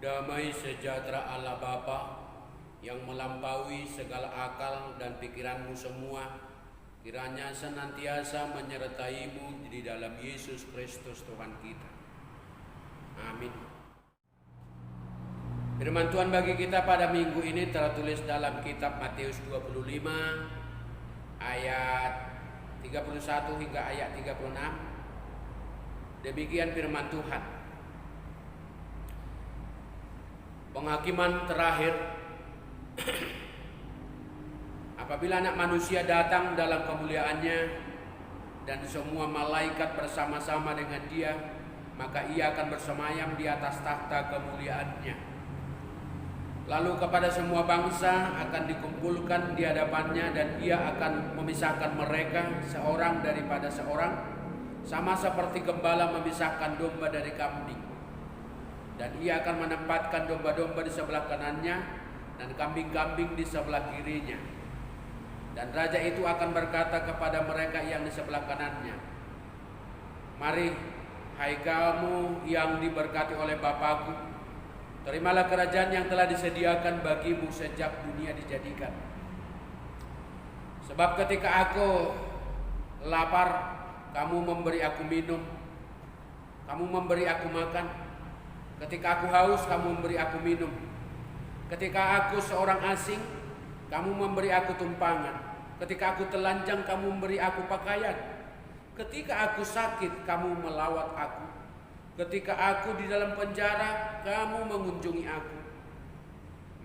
Damai sejahtera Allah Bapa yang melampaui segala akal dan pikiranmu semua, kiranya senantiasa menyertaimu di dalam Yesus Kristus Tuhan kita. Amin. Firman Tuhan bagi kita pada minggu ini tertulis dalam kitab Matius 25 ayat 31 hingga ayat 36. Demikian firman Tuhan. Penghakiman terakhir. Apabila Anak Manusia datang dalam kemuliaannya dan semua malaikat bersama-sama dengan Dia, maka Ia akan bersemayam di atas tahta kemuliaannya. Lalu kepada semua bangsa akan dikumpulkan di hadapannya, dan Ia akan memisahkan mereka seorang daripada seorang, sama seperti gembala memisahkan domba dari kambing. Dan Ia akan menempatkan domba-domba di sebelah kanannya dan kambing-kambing di sebelah kirinya. Dan raja itu akan berkata kepada mereka yang di sebelah kanannya, "Mari, hai kamu yang diberkati oleh Bapakku, terimalah kerajaan yang telah disediakan bagimu sejak dunia dijadikan. Sebab ketika aku lapar, kamu memberi aku minum, kamu memberi aku makan. Ketika aku haus, kamu memberi aku minum. Ketika aku seorang asing, kamu memberi aku tumpangan. Ketika aku telanjang, kamu memberi aku pakaian. Ketika aku sakit, kamu melawat aku. Ketika aku di dalam penjara, kamu mengunjungi aku."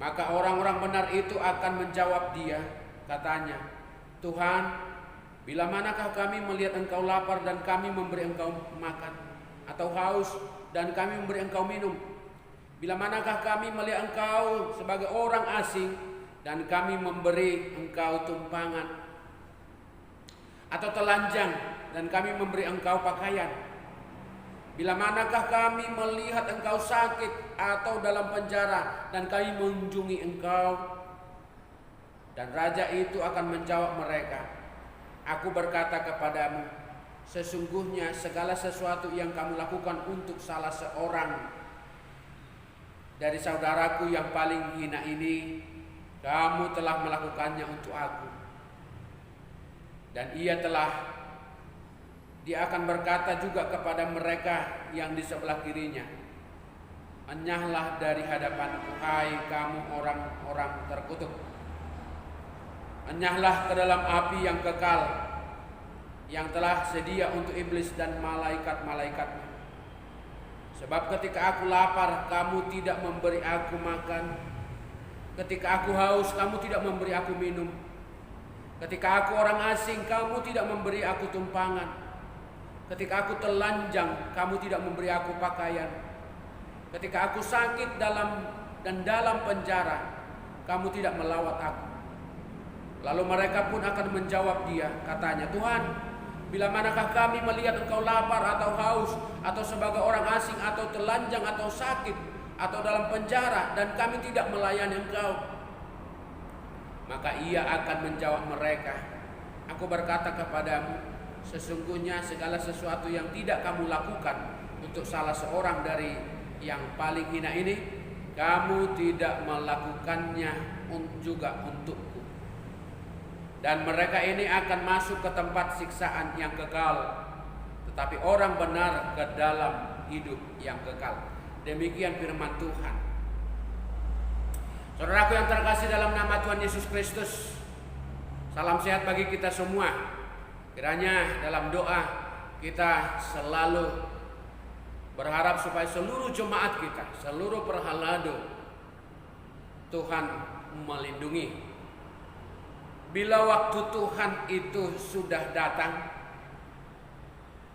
Maka orang-orang benar itu akan menjawab Dia, katanya, "Tuhan, bila manakah kami melihat Engkau lapar dan kami memberi Engkau makan, atau haus dan kami memberi Engkau minum? Bila manakah kami melihat Engkau sebagai orang asing dan kami memberi Engkau tumpangan, atau telanjang dan kami memberi Engkau pakaian? Bila manakah kami melihat Engkau sakit atau dalam penjara dan kami mengunjungi Engkau?" Dan raja itu akan menjawab mereka, "Aku berkata kepadamu, sesungguhnya segala sesuatu yang kamu lakukan untuk salah seorang dari saudaraku yang paling hina ini, kamu telah melakukannya untuk aku." Dan dia akan berkata juga kepada mereka yang di sebelah kirinya, "Enyahlah dari hadapanku, hai kamu orang-orang terkutuk. Enyahlah ke dalam api yang kekal, yang telah sedia untuk iblis dan malaikat-malaikatnya. Sebab ketika aku lapar, kamu tidak memberi aku makan. Ketika aku haus, kamu tidak memberi aku minum. Ketika aku orang asing, kamu tidak memberi aku tumpangan. Ketika aku telanjang, kamu tidak memberi aku pakaian. Ketika aku sakit dalam penjara, kamu tidak melawat aku." Lalu mereka pun akan menjawab Dia, katanya, "Tuhan, bila manakah kami melihat Engkau lapar atau haus, atau sebagai orang asing, atau telanjang, atau sakit, atau dalam penjara, dan kami tidak melayani Engkau?" Maka Ia akan menjawab mereka, "Aku berkata kepadamu, sesungguhnya segala sesuatu yang tidak kamu lakukan untuk salah seorang dari yang paling hina ini, kamu tidak melakukannya juga untukku." Dan mereka ini akan masuk ke tempat siksaan yang kekal, tetapi orang benar ke dalam hidup yang kekal. Demikian firman Tuhan. Saudaraku yang terkasih dalam nama Tuhan Yesus Kristus, salam sehat bagi kita semua. Kiranya dalam doa kita selalu berharap supaya seluruh jemaat kita, seluruh perhalado, Tuhan melindungi. Bila waktu Tuhan itu sudah datang,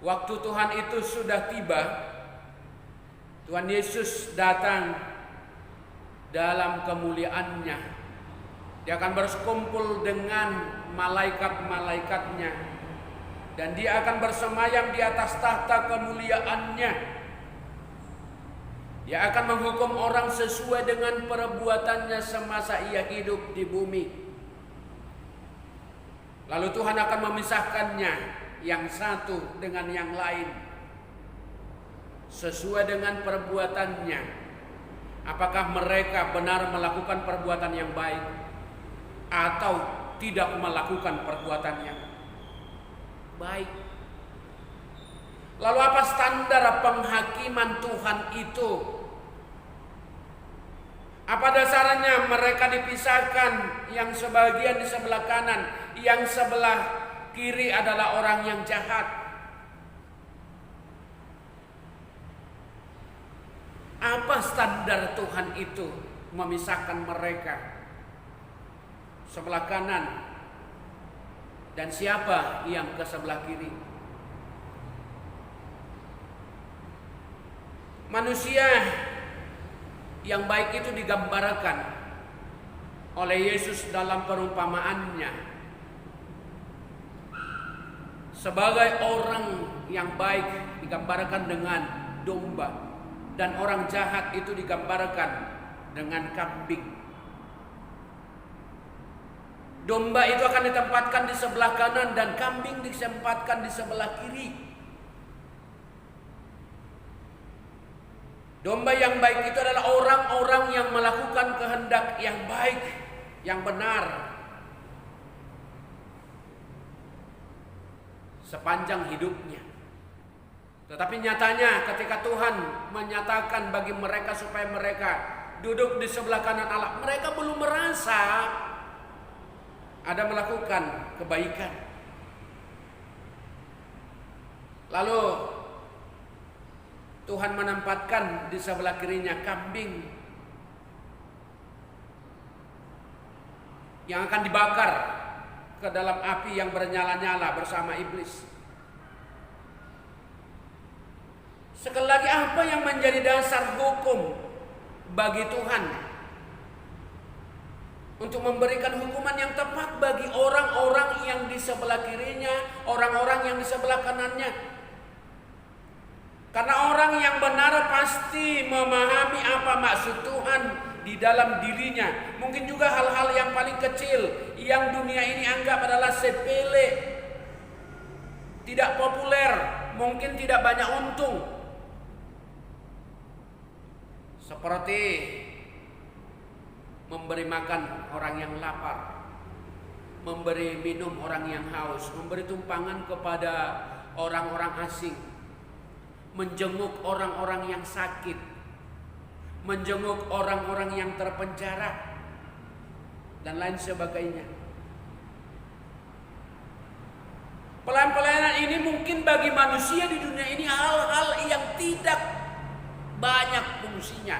waktu Tuhan itu sudah tiba, Tuhan Yesus datang dalam kemuliaannya. Dia akan berkumpul dengan malaikat-malaikatnya, dan Dia akan bersemayam di atas tahta kemuliaannya. Dia akan menghukum orang sesuai dengan perbuatannya semasa Ia hidup di bumi. Lalu Tuhan akan memisahkannya yang satu dengan yang lain sesuai dengan perbuatannya. Apakah mereka benar melakukan perbuatan yang baik atau tidak melakukan perbuatan yang baik? Lalu apa standar penghakiman Tuhan itu? Apa dasarnya mereka dipisahkan, yang sebagian di sebelah kanan, yang sebelah kiri adalah orang yang jahat? Apa standar Tuhan itu memisahkan mereka sebelah kanan, dan siapa yang ke sebelah kiri? Manusia yang baik itu digambarkan oleh Yesus dalam perumpamaannya sebagai orang yang baik, digambarkan dengan domba, dan orang jahat itu digambarkan dengan kambing. Domba itu akan ditempatkan di sebelah kanan dan kambing ditempatkan di sebelah kiri. Domba yang baik itu adalah orang-orang yang melakukan kehendak yang baik, yang benar sepanjang hidupnya. Tetapi nyatanya ketika Tuhan menyatakan bagi mereka supaya mereka duduk di sebelah kanan Allah, mereka belum merasa ada melakukan kebaikan. Lalu Tuhan menempatkan di sebelah kirinya kambing yang akan dibakar ke dalam api yang bernyala-nyala bersama iblis. Sekali lagi, apa yang menjadi dasar hukum bagi Tuhan untuk memberikan hukuman yang tepat bagi orang-orang yang di sebelah kirinya, orang-orang yang di sebelah kanannya? Karena orang yang benar pasti memahami apa maksud Tuhan di dalam dirinya. Mungkin juga hal-hal yang paling kecil yang dunia ini anggap adalah sepele, tidak populer, mungkin tidak banyak untung. Seperti memberi makan orang yang lapar, memberi minum orang yang haus, memberi tumpangan kepada orang-orang asing, menjenguk orang-orang yang sakit, menjenguk orang-orang yang terpenjara, dan lain sebagainya. Pelayanan ini mungkin bagi manusia di dunia ini hal-hal yang tidak banyak fungsinya,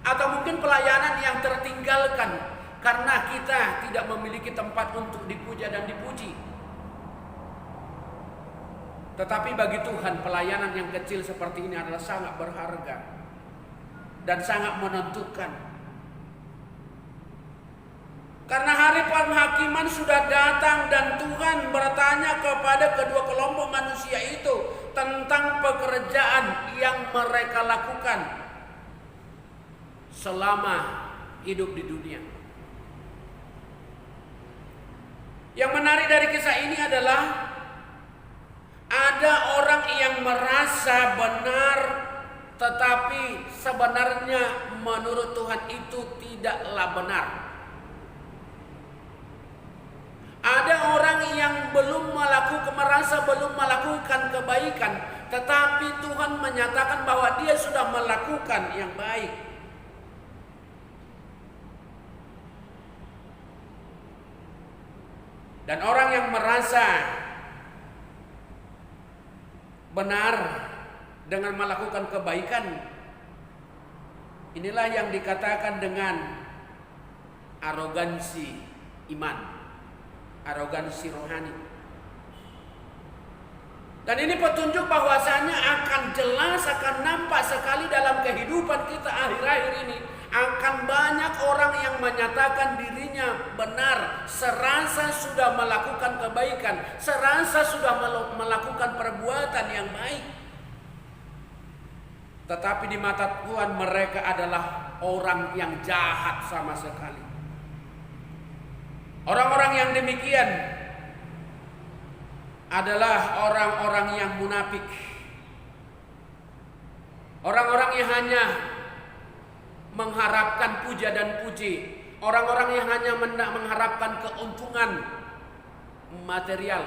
atau mungkin pelayanan yang tertinggalkan karena kita tidak memiliki tempat untuk dipuja dan dipuji. Tetapi bagi Tuhan, pelayanan yang kecil seperti ini adalah sangat berharga dan sangat menentukan. Karena hari penghakiman sudah datang dan Tuhan bertanya kepada kedua kelompok manusia itu tentang pekerjaan yang mereka lakukan selama hidup di dunia. Yang menarik dari kisah ini adalah ada orang yang merasa benar, tetapi sebenarnya menurut Tuhan itu tidaklah benar. Ada orang yang merasa belum melakukan kebaikan, tetapi Tuhan menyatakan bahwa dia sudah melakukan yang baik. Dan orang yang merasa benar dengan melakukan kebaikan, inilah yang dikatakan dengan arogansi iman, arogansi rohani. Dan ini petunjuk bahwasanya akan jelas, akan nampak sekali dalam kehidupan kita akhir-akhir ini. Akan banyak orang yang menyatakan dirinya benar, serasa sudah melakukan kebaikan, serasa sudah melakukan perbuatan yang baik. Tetapi di mata Tuhan mereka adalah orang yang jahat sama sekali. Orang-orang yang demikian adalah orang-orang yang munafik. Orang-orang yang hanya mengharapkan puja dan puji, orang-orang yang hanya mengharapkan keuntungan material.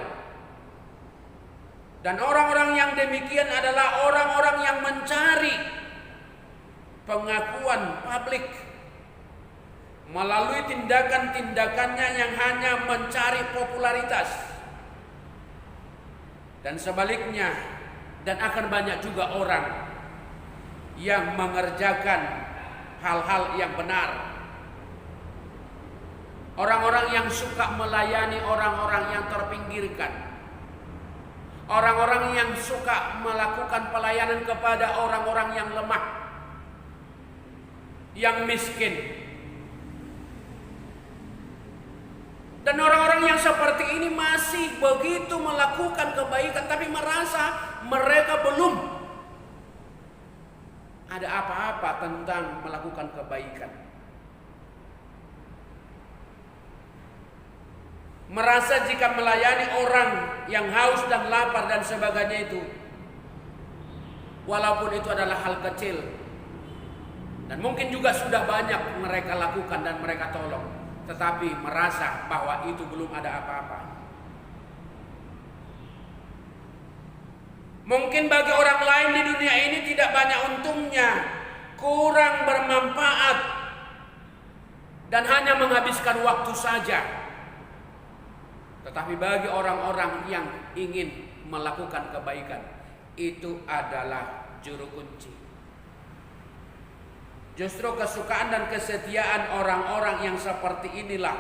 Dan orang-orang yang demikian adalah orang-orang yang mencari pengakuan publik melalui tindakan-tindakannya yang hanya mencari popularitas. Dan sebaliknya, dan akan banyak juga orang yang mengerjakan hal-hal yang benar. Orang-orang yang suka melayani orang-orang yang terpinggirkan. Orang-orang yang suka melakukan pelayanan kepada orang-orang yang lemah, yang miskin. Dan orang-orang yang seperti ini masih begitu melakukan kebaikan, tapi merasa mereka belum ada apa-apa tentang melakukan kebaikan. Merasa jika melayani orang yang haus dan lapar dan sebagainya itu, walaupun itu adalah hal kecil, dan mungkin juga sudah banyak mereka lakukan dan mereka tolong, tetapi merasa bahwa itu belum ada apa-apa. Mungkin bagi orang lain di dunia ini tidak banyak untungnya, kurang bermanfaat, dan hanya menghabiskan waktu saja. Tetapi bagi orang-orang yang ingin melakukan kebaikan, itu adalah juru kunci. Justru kesukaan dan kesetiaan orang-orang yang seperti inilah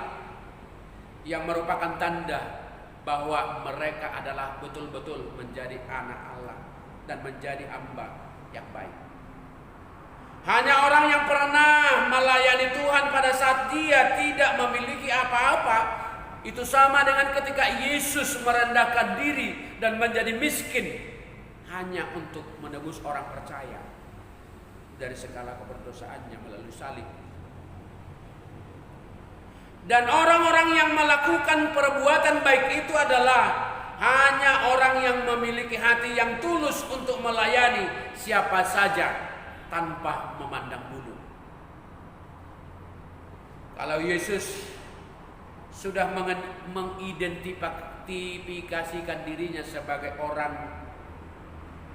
yang merupakan tanda bahwa mereka adalah betul-betul menjadi anak Allah dan menjadi hamba yang baik. Hanya orang yang pernah melayani Tuhan pada saat dia tidak memiliki apa-apa, itu sama dengan ketika Yesus merendahkan diri dan menjadi miskin hanya untuk menebus orang percaya dari segala keberdosaannya melalui salib. Dan orang-orang yang melakukan perbuatan baik itu adalah hanya orang yang memiliki hati yang tulus untuk melayani siapa saja tanpa memandang bulu. Kalau Yesus sudah mengidentifikasikan dirinya sebagai orang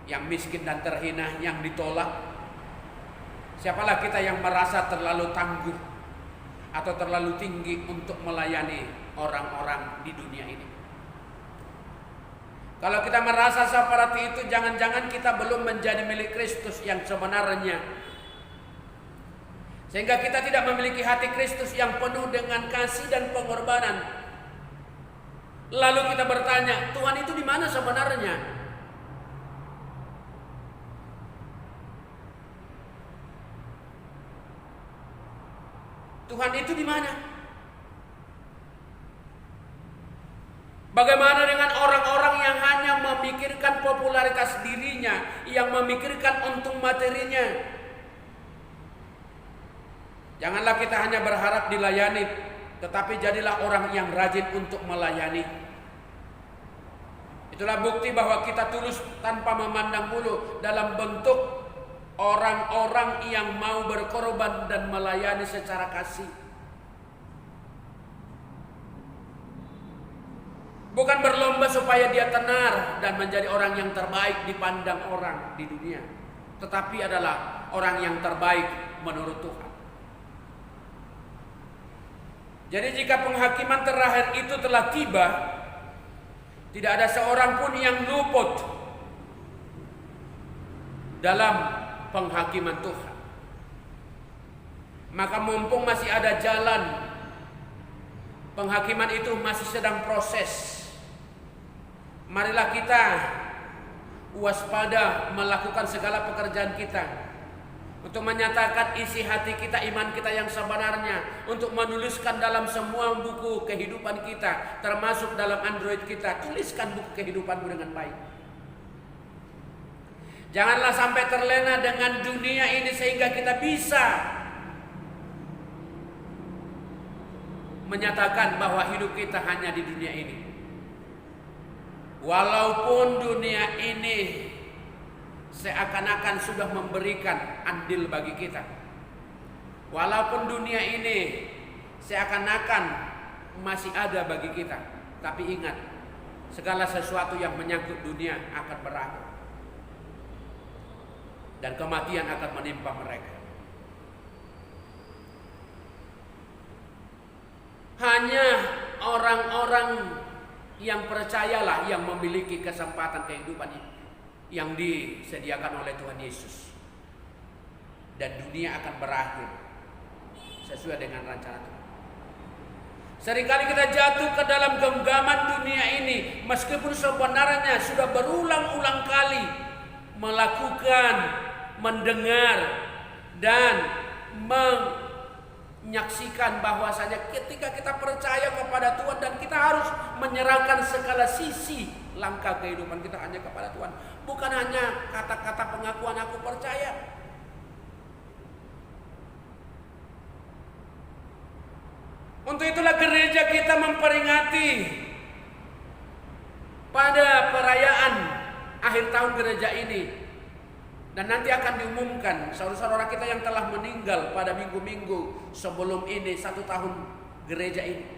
yang miskin dan terhina, yang ditolak, siapalah kita yang merasa terlalu tangguh atau terlalu tinggi untuk melayani orang-orang di dunia ini? Kalau kita merasa seperti itu, jangan-jangan kita belum menjadi milik Kristus yang sebenarnya, sehingga kita tidak memiliki hati Kristus yang penuh dengan kasih dan pengorbanan. Lalu kita bertanya, Tuhan itu di mana sebenarnya? Tuhan itu di mana? Bagaimana dengan orang-orang yang hanya memikirkan popularitas dirinya, yang memikirkan untung materinya? Janganlah kita hanya berharap dilayani, tetapi jadilah orang yang rajin untuk melayani. Itulah bukti bahwa kita tulus tanpa memandang bulu dalam bentuk orang-orang yang mau berkorban dan melayani secara kasih. Bukan berlomba supaya dia tenar dan menjadi orang yang terbaik dipandang orang di dunia, tetapi adalah orang yang terbaik menurut Tuhan. Jadi jika penghakiman terakhir itu telah tiba, tidak ada seorang pun yang luput dalam penghakiman Tuhan. Maka mumpung masih ada jalan, penghakiman itu masih sedang proses, marilah kita waspada melakukan segala pekerjaan kita untuk menyatakan isi hati kita, iman kita yang sebenarnya, untuk menuliskan dalam semua buku kehidupan kita, termasuk dalam Android kita. Tuliskan buku kehidupanmu dengan baik. Janganlah sampai terlena dengan dunia ini sehingga kita bisa menyatakan bahwa hidup kita hanya di dunia ini. Walaupun dunia ini seakan-akan sudah memberikan andil bagi kita, Walaupun dunia ini seakan-akan masih ada bagi kita, tapi ingat, segala sesuatu yang menyangkut dunia akan berakhir dan kematian akan menimpa mereka. Hanya orang-orang yang percayalah yang memiliki kesempatan kehidupan yang disediakan oleh Tuhan Yesus. Dan dunia akan berakhir sesuai dengan rencana Tuhan. Seringkali kita jatuh ke dalam genggaman dunia ini, meskipun sebenarnya sudah berulang-ulang kali melakukan, mendengar, dan menyaksikan bahwasanya ketika kita percaya kepada Tuhan dan kita harus menyerahkan segala sisi langkah kehidupan kita hanya kepada Tuhan, bukan hanya kata-kata pengakuan aku percaya. Untuk itulah gereja kita memperingati pada perayaan akhir tahun gereja ini, dan nanti akan diumumkan saudara-saudara kita yang telah meninggal pada minggu-minggu sebelum ini, 1 tahun gereja ini.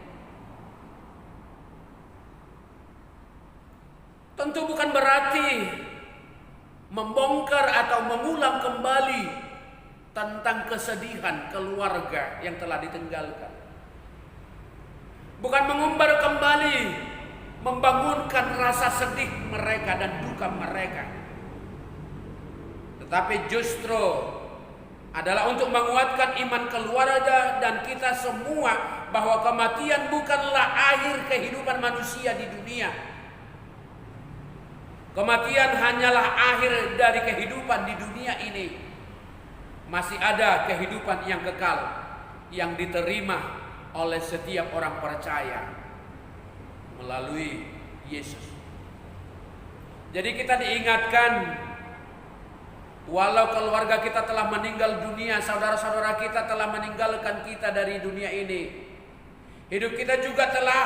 Tentu bukan berarti membongkar atau mengulang kembali tentang kesedihan keluarga yang telah ditinggalkan. Bukan mengumbar kembali, membangunkan rasa sedih mereka dan duka mereka. Tetapi justru adalah untuk menguatkan iman keluarga dan kita semua bahwa kematian bukanlah akhir kehidupan manusia di dunia. Kematian hanyalah akhir dari kehidupan di dunia ini. Masih ada kehidupan yang kekal yang diterima oleh setiap orang percaya melalui Yesus. Jadi kita diingatkan, walau keluarga kita telah meninggal dunia, saudara-saudara kita telah meninggalkan kita dari dunia ini, hidup kita juga telah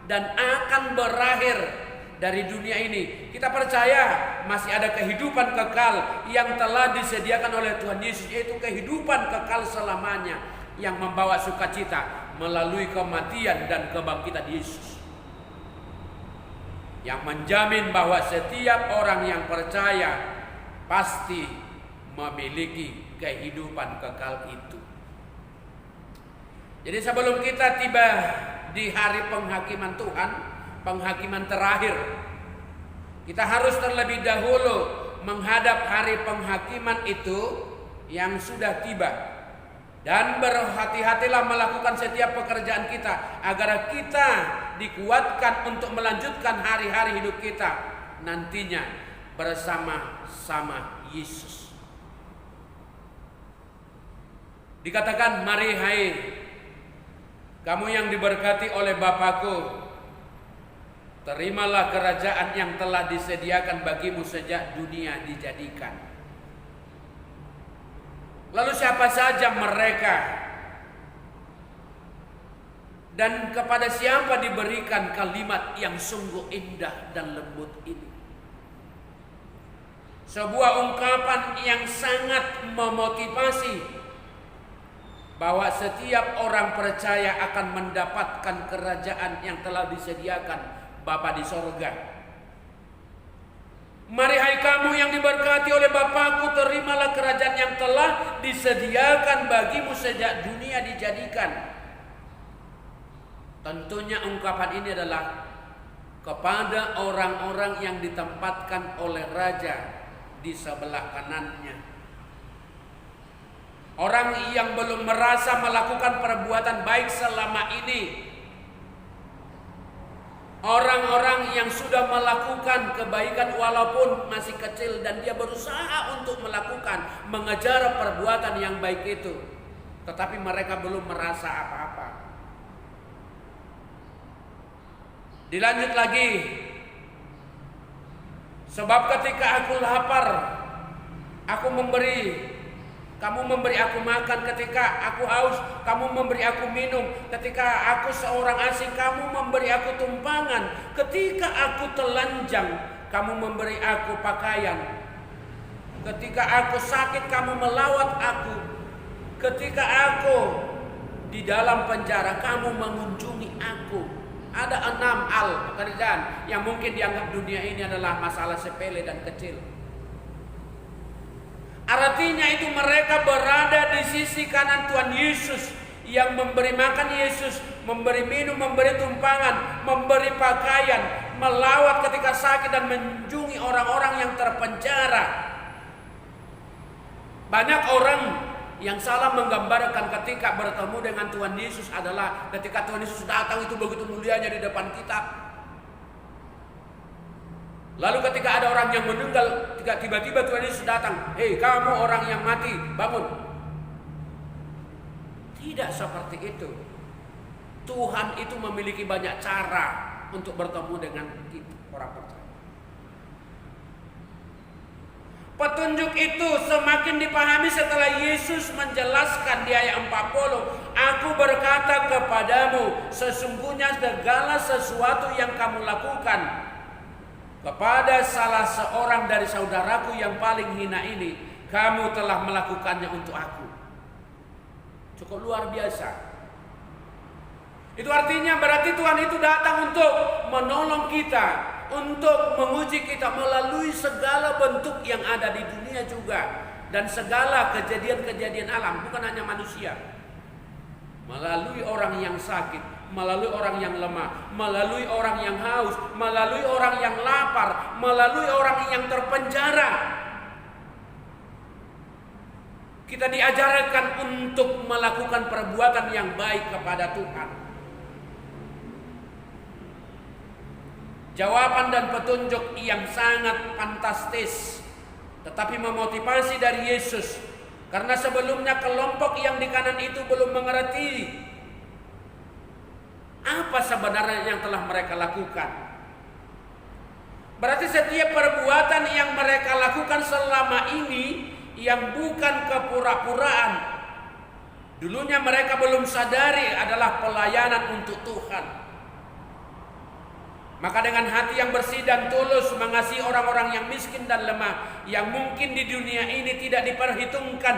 dan akan berakhir dari dunia ini. Kita percaya masih ada kehidupan kekal yang telah disediakan oleh Tuhan Yesus, yaitu kehidupan kekal selamanya yang membawa sukacita melalui kematian dan kebangkitan Yesus, yang menjamin bahwa setiap orang yang percaya pasti memiliki kehidupan kekal itu. Jadi sebelum kita tiba di hari penghakiman Tuhan, penghakiman terakhir, kita harus terlebih dahulu menghadap hari penghakiman itu yang sudah tiba. Dan berhati-hatilah melakukan setiap pekerjaan kita agar kita dikuatkan untuk melanjutkan hari-hari hidup kita nantinya bersama-sama Yesus. Dikatakan, mari hai kamu yang diberkati oleh Bapakku, terimalah kerajaan yang telah disediakan bagimu sejak dunia dijadikan. Lalu siapa saja mereka dan kepada siapa diberikan kalimat yang sungguh indah dan lembut ini? Sebuah ungkapan yang sangat memotivasi bahwa setiap orang percaya akan mendapatkan kerajaan yang telah disediakan Bapa di sorga. Mari hai kamu yang diberkati oleh Bapakku, terimalah kerajaan yang telah disediakan bagimu sejak dunia dijadikan. Tentunya ungkapan ini adalah kepada orang-orang yang ditempatkan oleh Raja di sebelah kanannya. Orang yang belum merasa melakukan perbuatan baik selama ini, orang-orang yang sudah melakukan kebaikan walaupun masih kecil dan dia berusaha untuk mengejar perbuatan yang baik itu, tetapi mereka belum merasa apa-apa. Dilanjut lagi, sebab ketika aku lapar, kamu memberi aku makan, ketika aku haus, kamu memberi aku minum, ketika aku seorang asing, kamu memberi aku tumpangan, ketika aku telanjang, kamu memberi aku pakaian, ketika aku sakit, kamu melawat aku, Ketika aku di dalam penjara, kamu mengunjungi aku. Ada 6 hal pekerjaan yang mungkin dianggap dunia ini adalah masalah sepele dan kecil. Artinya itu mereka berada di sisi kanan Tuhan Yesus, yang memberi makan Yesus, memberi minum, memberi tumpangan, memberi pakaian, melawat ketika sakit, dan mengunjungi orang-orang yang terpenjara. Banyak orang yang salah menggambarkan ketika bertemu dengan Tuhan Yesus adalah ketika Tuhan Yesus datang itu begitu mulianya di depan kita. Lalu ketika ada orang yang meninggal, tiba-tiba Tuhan Yesus datang, "Hei kamu orang yang mati, bangun." Tidak seperti itu. Tuhan itu memiliki banyak cara untuk bertemu dengan kita, orang percaya. Petunjuk itu semakin dipahami setelah Yesus menjelaskan di ayat 40, "Aku berkata kepadamu, sesungguhnya segala sesuatu yang kamu lakukan kepada salah seorang dari saudaraku yang paling hina ini, kamu telah melakukannya untuk aku." Cukup luar biasa. Itu artinya berarti Tuhan itu datang untuk menolong kita, untuk menguji kita melalui segala bentuk yang ada di dunia juga, dan segala kejadian-kejadian alam, bukan hanya manusia. Melalui orang yang sakit, melalui orang yang lemah, melalui orang yang haus, melalui orang yang lapar, melalui orang yang terpenjara. Kita diajarkan untuk melakukan perbuatan yang baik kepada Tuhan. Jawaban dan petunjuk yang sangat fantastis, tetapi memotivasi dari Yesus. Karena sebelumnya kelompok yang di kanan itu belum mengerti apa sebenarnya yang telah mereka lakukan. Berarti setiap perbuatan yang mereka lakukan selama ini yang bukan kepura-puraan, dulunya mereka belum sadari adalah pelayanan untuk Tuhan. Maka dengan hati yang bersih dan tulus mengasihi orang-orang yang miskin dan lemah, yang mungkin di dunia ini tidak diperhitungkan,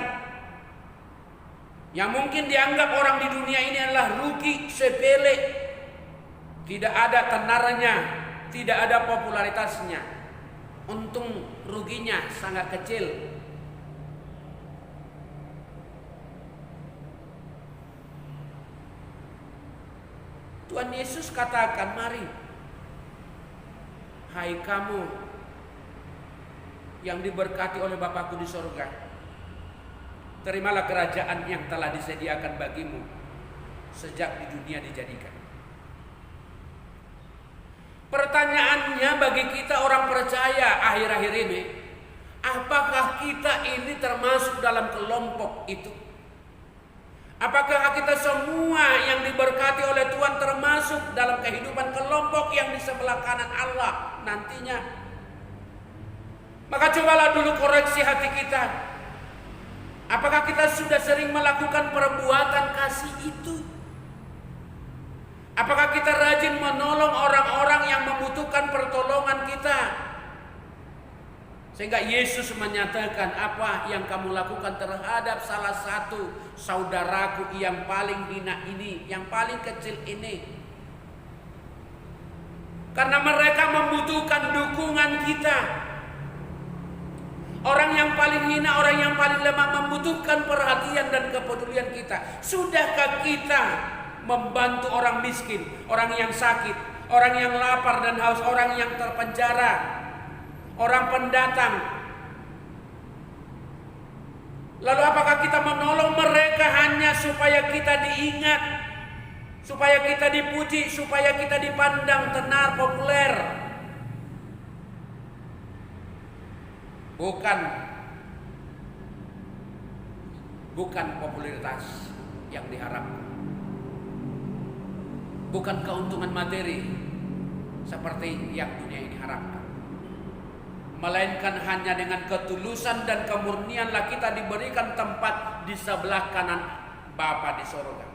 yang mungkin dianggap orang di dunia ini adalah rugi, sepele, tidak ada tenarnya, tidak ada popularitasnya, untung ruginya sangat kecil. Tuhan Yesus katakan, "Mari, hai kamu yang diberkati oleh Bapakku di sorga, terimalah kerajaan yang telah disediakan bagimu sejak di dunia dijadikan." Pertanyaannya bagi kita orang percaya akhir-akhir ini, apakah kita ini termasuk dalam kelompok itu? Apakah kita semua yang diberkati oleh Tuhan termasuk dalam kehidupan kelompok yang di sebelah kanan Allah nantinya? Maka cobalah dulu koreksi hati kita. Apakah kita sudah sering melakukan perbuatan kasih itu? Apakah kita rajin menolong orang-orang yang membutuhkan pertolongan kita? Sehingga Yesus menyatakan, "Apa yang kamu lakukan terhadap salah satu saudaraku yang paling hina ini, yang paling kecil ini?" Karena mereka membutuhkan dukungan kita. Orang yang paling hina, orang yang paling lemah membutuhkan perhatian dan kepedulian kita. Sudahkah kita membantu orang miskin, orang yang sakit, orang yang lapar dan haus, orang yang terpenjara, orang pendatang? Lalu apakah kita menolong mereka hanya supaya kita diingat, supaya kita dipuji, supaya kita dipandang tenar, populer? Bukan popularitas yang diharapkan, bukan keuntungan materi seperti yang dunia ini harapkan, melainkan hanya dengan ketulusan dan kemurnianlah kita diberikan tempat di sebelah kanan Bapa di sorga.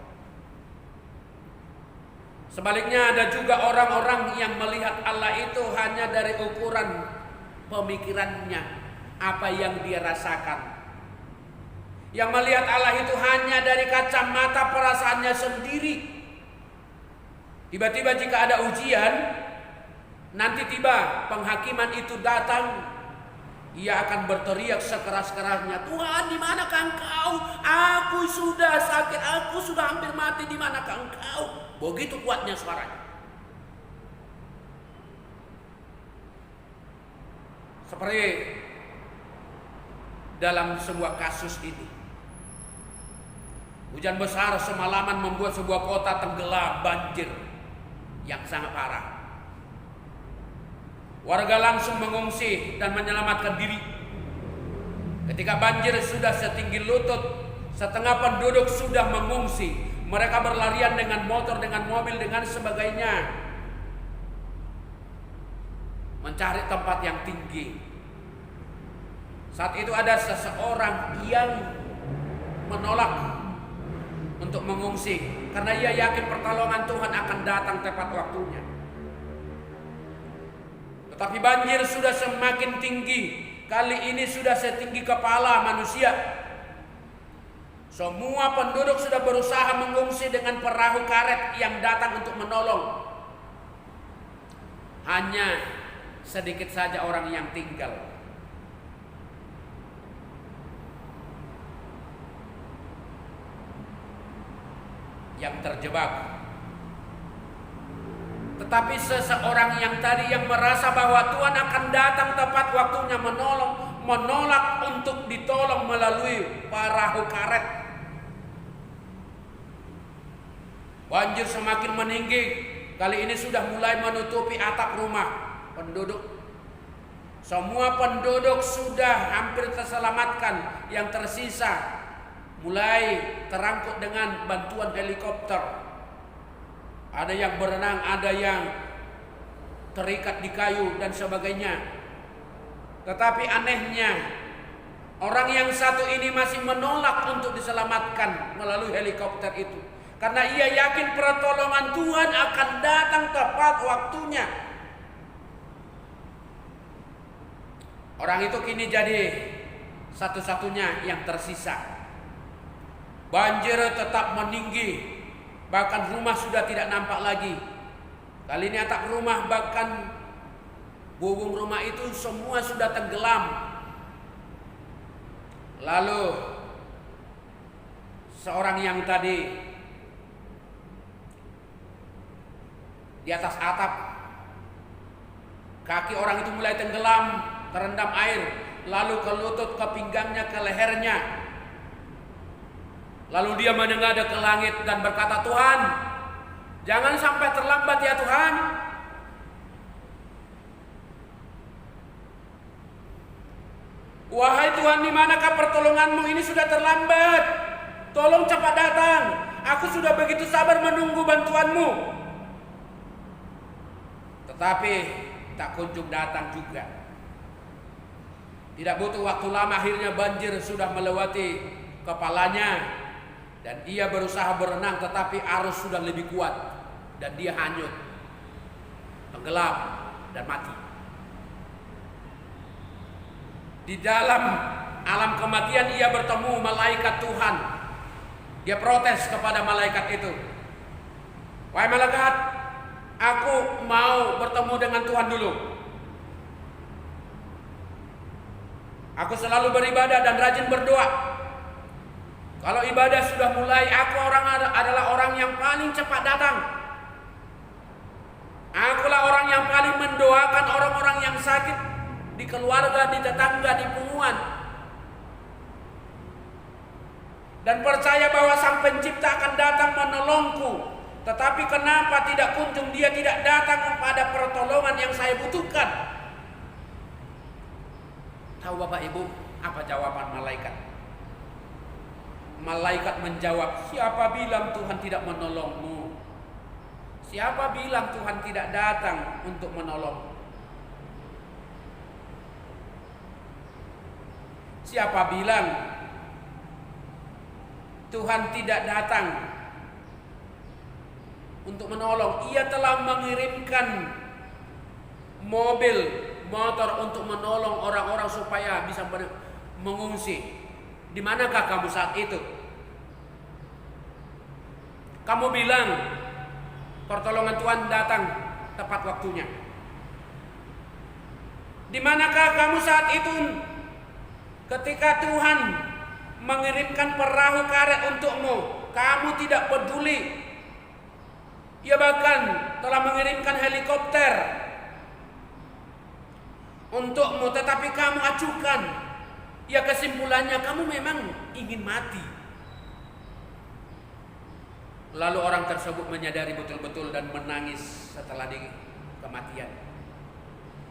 Sebaliknya ada juga orang-orang yang melihat Allah itu hanya dari ukuran pemikirannya, apa yang dia rasakan. yang melihat Allah itu hanya dari kacamata perasaannya sendiri. Tiba-tiba jika ada ujian, nanti tiba penghakiman itu datang, ia akan berteriak sekeras-kerasnya, Tuhan, di manakah Engkau? Aku sudah sakit, aku sudah hampir mati, di manakah Engkau? Begitu kuatnya suaranya. Seperti dalam sebuah kasus ini, hujan besar semalaman membuat sebuah kota tenggelam banjir yang sangat parah. Warga langsung mengungsi dan menyelamatkan diri. Ketika banjir sudah setinggi lutut, setengah penduduk sudah mengungsi. Mereka berlarian dengan motor, dengan mobil, dengan sebagainya, mencari tempat yang tinggi. Saat itu ada seseorang yang menolak untuk mengungsi karena ia yakin pertolongan Tuhan akan datang tepat waktunya. Tetapi banjir sudah semakin tinggi. Kali ini sudah setinggi kepala manusia. Semua penduduk sudah berusaha mengungsi dengan perahu karet yang datang untuk menolong. Hanya sedikit saja orang yang tinggal. Yang terjebak. Tetapi seseorang yang tadi yang merasa bahwa Tuhan akan datang tepat waktunya menolong, menolak untuk ditolong melalui perahu karet. Banjir semakin meninggi. Kali ini sudah mulai menutupi atap rumah penduduk. Semua penduduk sudah hampir terselamatkan. Yang tersisa mulai terangkut dengan bantuan helikopter. Ada yang berenang, ada yang terikat di kayu dan sebagainya. Tetapi anehnya, orang yang satu ini masih menolak untuk diselamatkan melalui helikopter itu. Karena ia yakin pertolongan Tuhan akan datang tepat waktunya. Orang itu kini jadi satu-satunya yang tersisa. Banjir tetap meninggi. Bahkan rumah sudah tidak nampak lagi. Kali ini atap rumah, bahkan bubung rumah itu semua sudah tenggelam. Lalu seorang yang tadi di atas atap, kaki orang itu mulai tenggelam, terendam air, lalu ke lutut, ke pinggangnya, ke lehernya. Lalu dia menengadah ke langit dan berkata, Tuhan, jangan sampai terlambat ya Tuhan. Wahai Tuhan, di manakah pertolonganmu? Ini sudah terlambat. Tolong cepat datang. Aku sudah begitu sabar menunggu bantuanmu. Tetapi tak kunjung datang juga. Tidak butuh waktu lama, akhirnya banjir sudah melewati kepalanya. Dan dia berusaha berenang, tetapi arus sudah lebih kuat. Dan dia hanyut, tenggelam, dan mati. Di dalam alam kematian ia bertemu malaikat Tuhan. Dia protes kepada malaikat itu. Wahai malaikat, aku mau bertemu dengan Tuhan dulu. Aku selalu beribadah dan rajin berdoa. Kalau ibadah sudah mulai, aku adalah orang yang paling cepat datang. Akulah orang yang paling mendoakan orang-orang yang sakit di keluarga, di tetangga, di punguan. Dan percaya bahwa Sang Pencipta akan datang menolongku. Tetapi kenapa tidak kunjung dia tidak datang pada pertolongan yang saya butuhkan? Tahu Bapak Ibu apa jawaban malaikat? Malaikat menjawab, siapa bilang Tuhan tidak menolongmu? Siapa bilang Tuhan tidak datang untuk menolong? Siapa bilang Tuhan tidak datang untuk menolong? Ia telah mengirimkan mobil, motor untuk menolong orang-orang supaya bisa mengungsi. Di manakah kamu saat itu? Kamu bilang pertolongan Tuhan datang tepat waktunya. Di manakah kamu saat itu ketika Tuhan mengirimkan perahu karet untukmu? Kamu tidak peduli. Ia bahkan telah mengirimkan helikopter untukmu, tetapi kamu acuhkan. Ya, kesimpulannya kamu memang ingin mati. Lalu orang tersebut menyadari betul-betul dan menangis setelah di kematian.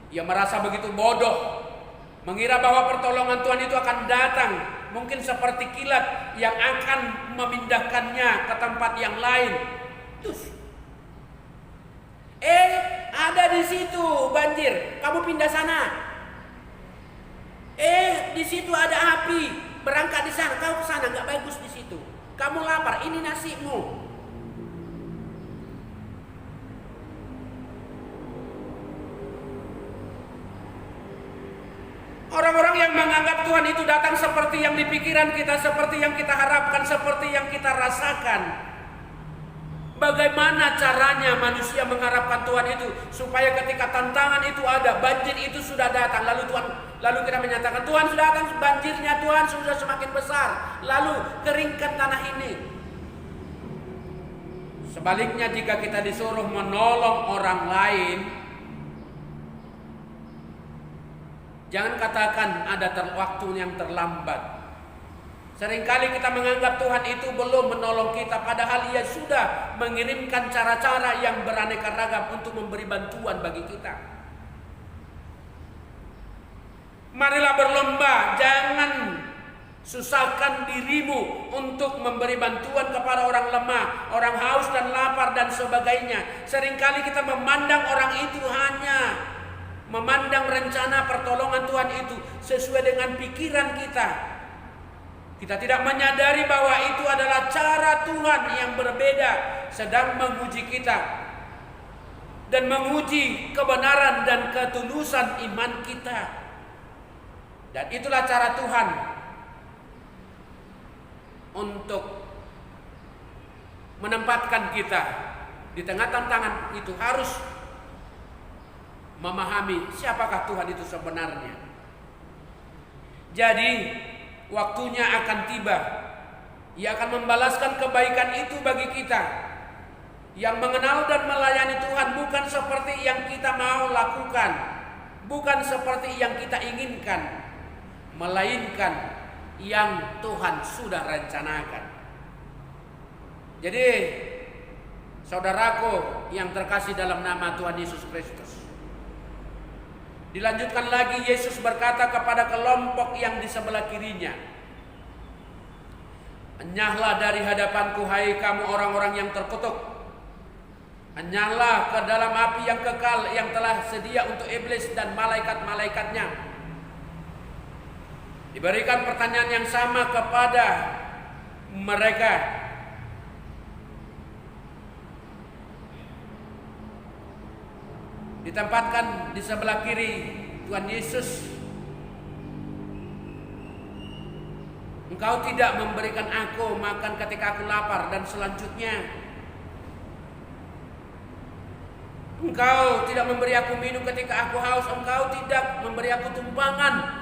Ia merasa begitu bodoh, mengira bahwa pertolongan Tuhan itu akan datang, mungkin seperti kilat yang akan memindahkannya ke tempat yang lain. Terus, ada di situ banjir, kamu pindah sana. Di situ ada api, berangkat di sana, kau ke sana, nggak bagus di situ. Kamu lapar, ini nasimu. Orang-orang yang menganggap Tuhan itu datang seperti yang di pikiran kita, seperti yang kita harapkan, seperti yang kita rasakan. Bagaimana caranya manusia mengharapkan Tuhan itu supaya ketika tantangan itu ada, banjir itu sudah datang, lalu kita menyatakan Tuhan sudah datang, banjirnya Tuhan sudah semakin besar, lalu keringkan tanah ini. Sebaliknya, jika kita disuruh menolong orang lain, jangan katakan ada waktu yang terlambat. Seringkali kita menganggap Tuhan itu belum menolong kita, padahal Ia sudah mengirimkan cara-cara yang beraneka ragam untuk memberi bantuan bagi kita. Marilah berlomba, jangan susahkan dirimu untuk memberi bantuan kepada orang lemah, orang haus dan lapar dan sebagainya. Seringkali kita memandang orang itu hanya memandang rencana pertolongan Tuhan itu sesuai dengan pikiran kita. Kita tidak menyadari bahwa itu adalah cara Tuhan yang berbeda, sedang menguji kita dan menguji kebenaran dan ketulusan iman kita. Dan itulah cara Tuhan untuk menempatkan kita di tengah tantangan itu, harus memahami siapakah Tuhan itu sebenarnya. Jadi waktunya akan tiba, Ia akan membalaskan kebaikan itu bagi kita yang mengenal dan melayani Tuhan, bukan seperti yang kita mau lakukan, bukan seperti yang kita inginkan, melainkan yang Tuhan sudah rencanakan. Jadi, saudaraku yang terkasih dalam nama Tuhan Yesus Kristus, dilanjutkan lagi, Yesus berkata kepada kelompok yang di sebelah kirinya, "Enyahlah dari hadapanku, hai kamu orang-orang yang terkutuk. Enyahlah ke dalam api yang kekal yang telah sedia untuk iblis dan malaikat-malaikatnya." Diberikan pertanyaan yang sama kepada mereka. Ditempatkan di sebelah kiri Tuhan Yesus. Engkau tidak memberikan aku makan ketika aku lapar, dan selanjutnya Engkau tidak memberi aku minum ketika aku haus. Engkau tidak memberi aku tumpangan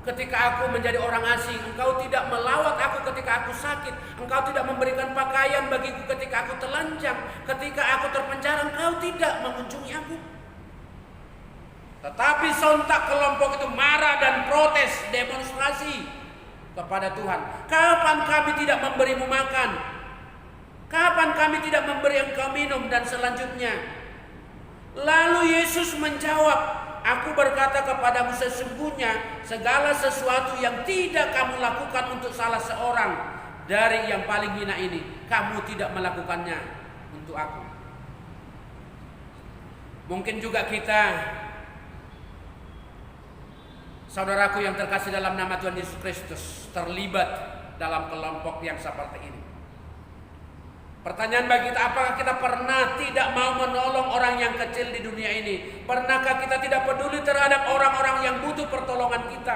ketika aku menjadi orang asing. Engkau tidak melawat aku ketika aku sakit. Engkau tidak memberikan pakaian bagiku ketika aku telanjang. Ketika aku terpenjara, Engkau tidak mengunjungi aku. Tetapi sontak kelompok itu marah dan protes, demonstrasi kepada Tuhan. Kapan kami tidak memberimu makan? Kapan kami tidak memberi engkau minum? Dan selanjutnya, lalu Yesus menjawab, "Aku berkata kepadamu, sesungguhnya segala sesuatu yang tidak kamu lakukan untuk salah seorang dari yang paling hina ini, kamu tidak melakukannya untuk aku." Mungkin juga kita, saudaraku yang terkasih dalam nama Tuhan Yesus Kristus, terlibat dalam kelompok yang seperti ini. Pertanyaan bagi kita, apakah kita pernah tidak mau menolong orang yang kecil di dunia ini? Pernahkah kita tidak peduli terhadap orang-orang yang butuh pertolongan kita?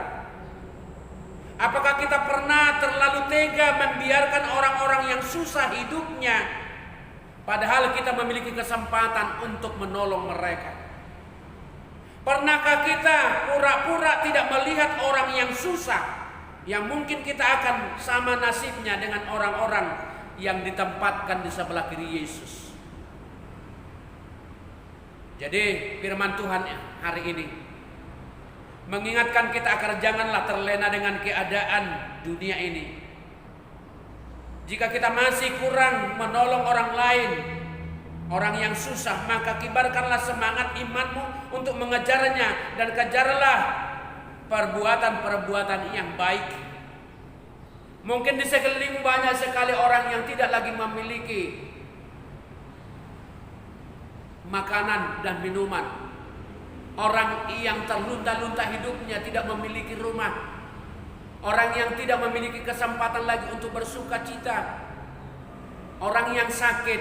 Apakah kita pernah terlalu tega membiarkan orang-orang yang susah hidupnya, padahal kita memiliki kesempatan untuk menolong mereka? Pernahkah kita pura-pura tidak melihat orang yang susah, yang mungkin kita akan sama nasibnya dengan orang-orang yang ditempatkan di sebelah kiri Yesus? Jadi firman Tuhan hari ini mengingatkan kita agar janganlah terlena dengan keadaan dunia ini. Jika kita masih kurang menolong orang lain, orang yang susah, maka kibarkanlah semangat imanmu untuk mengejarnya, dan kejarlah perbuatan-perbuatan yang baik. Mungkin di sekelilingmu banyak sekali orang yang tidak lagi memiliki makanan dan minuman. Orang yang terlunta-lunta hidupnya, tidak memiliki rumah. Orang yang tidak memiliki kesempatan lagi untuk bersuka cita. Orang yang sakit,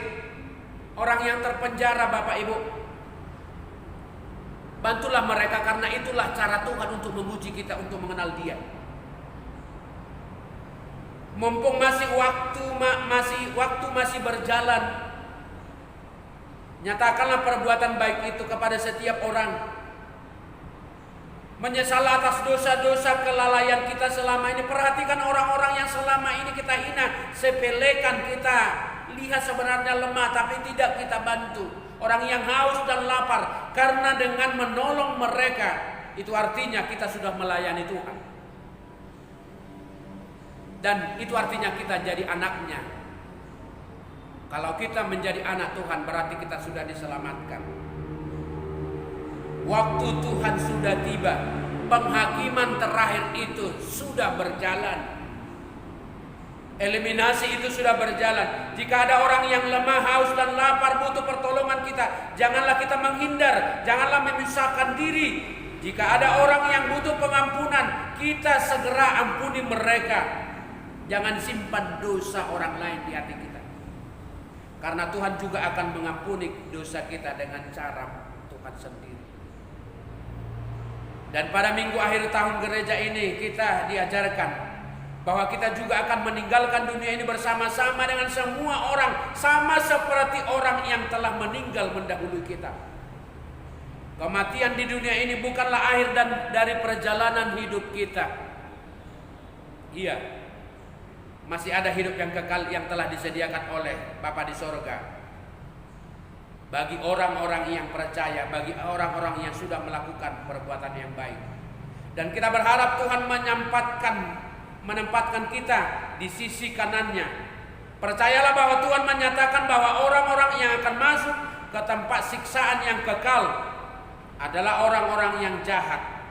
orang yang terpenjara, Bapak Ibu. Bantulah mereka, karena itulah cara Tuhan untuk menguji kita untuk mengenal Dia. Mumpung waktu masih berjalan, nyatakanlah perbuatan baik itu kepada setiap orang. Menyesal atas dosa-dosa kelalaian kita selama ini. Perhatikan orang-orang yang selama ini kita hina, sepelekan, kita lihat sebenarnya lemah, tapi tidak kita bantu. Orang yang haus dan lapar, karena dengan menolong mereka, itu artinya kita sudah melayani Tuhan. Dan itu artinya kita jadi anaknya. Kalau kita menjadi anak Tuhan, berarti kita sudah diselamatkan. Waktu Tuhan sudah tiba. Penghakiman terakhir itu sudah berjalan. Eliminasi itu sudah berjalan. Jika ada orang yang lemah, haus dan lapar butuh pertolongan kita, janganlah kita menghindar, janganlah memisahkan diri. Jika ada orang yang butuh pengampunan, kita segera ampuni mereka. Jangan simpan dosa orang lain di hati kita, karena Tuhan juga akan mengampuni dosa kita dengan cara Tuhan sendiri. Dan pada minggu akhir tahun gereja ini kita diajarkan bahwa kita juga akan meninggalkan dunia ini bersama-sama dengan semua orang, sama seperti orang yang telah meninggal mendahului kita. Kematian di dunia ini bukanlah akhir dari perjalanan hidup kita. Iya, masih ada hidup yang kekal yang telah disediakan oleh Bapa di sorga bagi orang-orang yang percaya, bagi orang-orang yang sudah melakukan perbuatan yang baik. Dan kita berharap Tuhan menempatkan kita di sisi kanannya. Percayalah bahwa Tuhan menyatakan bahwa orang-orang yang akan masuk ke tempat siksaan yang kekal adalah orang-orang yang jahat.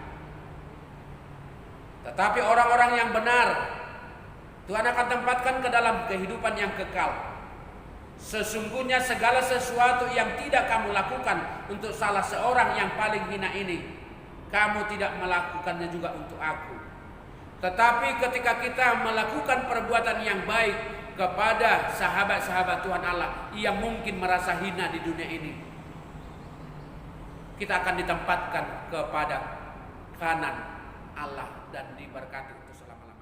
Tetapi orang-orang yang benar Tuhan akan tempatkan ke dalam kehidupan yang kekal. Sesungguhnya segala sesuatu yang tidak kamu lakukan untuk salah seorang yang paling hina ini, kamu tidak melakukannya juga untuk aku. Tetapi ketika kita melakukan perbuatan yang baik kepada sahabat-sahabat Tuhan Allah yang mungkin merasa hina di dunia ini, kita akan ditempatkan kepada kanan Allah dan diberkati untuk selama-lamanya.